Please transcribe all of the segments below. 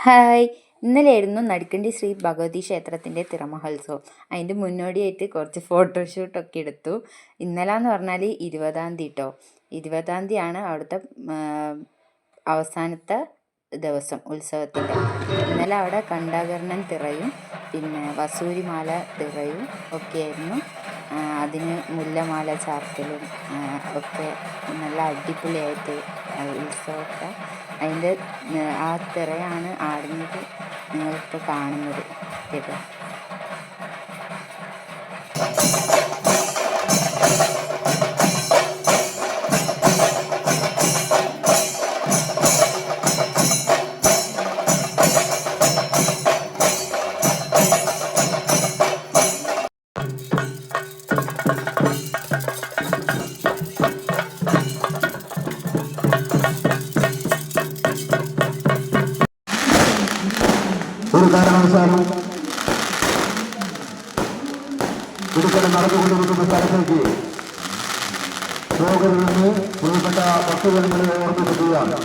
Hi, ഇന്നലെയായിരുന്നു നടുക്കണ്ടി ശ്രീ ഭഗവതി ക്ഷേത്രത്തിൻ്റെ തിരുമഹോത്സവം. അതിൻ്റെ മുന്നോടിയായിട്ട് കുറച്ച് ഫോട്ടോഷൂട്ടൊക്കെ എടുത്തു. ഇന്നലെ എന്ന് പറഞ്ഞാൽ 20-ാം തീയതി കേട്ടോ. 20-ാം തീയതിയാണ് അവിടുത്തെ അവസാനത്തെ ദിവസം ഉത്സവത്തിൻ്റെ. ഇന്നലെ അവിടെ കണ്ടാകർണൻ തിറയും പിന്നെ വസൂരിമാല തിറയും ഒക്കെയായിരുന്നു. അതിന് മുല്ലമാല ചാർത്തലും ഒക്കെ നല്ല അടിപൊളിയായിട്ട് ഉത്സവമൊക്കെ. അതിൻ്റെ ആ തിറയാണ് ആടുന്നത് നിങ്ങളിപ്പോൾ കാണുന്നത് കേട്ടോ. ഒരു കാരണവശാലും ഇടുക്കൽ നടന്നുകൊണ്ടിരിക്കുന്ന സ്ഥലത്തേക്ക് പോകരുതെന്ന് പ്രിയപ്പെട്ട ഭക്തജനങ്ങളെ ഓർമ്മിപ്പിക്കുകയാണ്.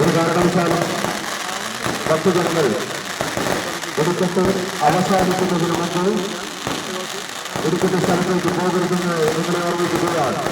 ഒരു കാരണവശാലും ഭക്തജനങ്ങൾ ഇടുക്കത്ത് അവസാനിക്കുന്നതിന് മുമ്പ് ഇടുക്കത്തെ സ്ഥലത്തേക്ക് പോകരുതെന്ന് നിങ്ങളെ ഓർമ്മിപ്പിക്കുകയാണ്.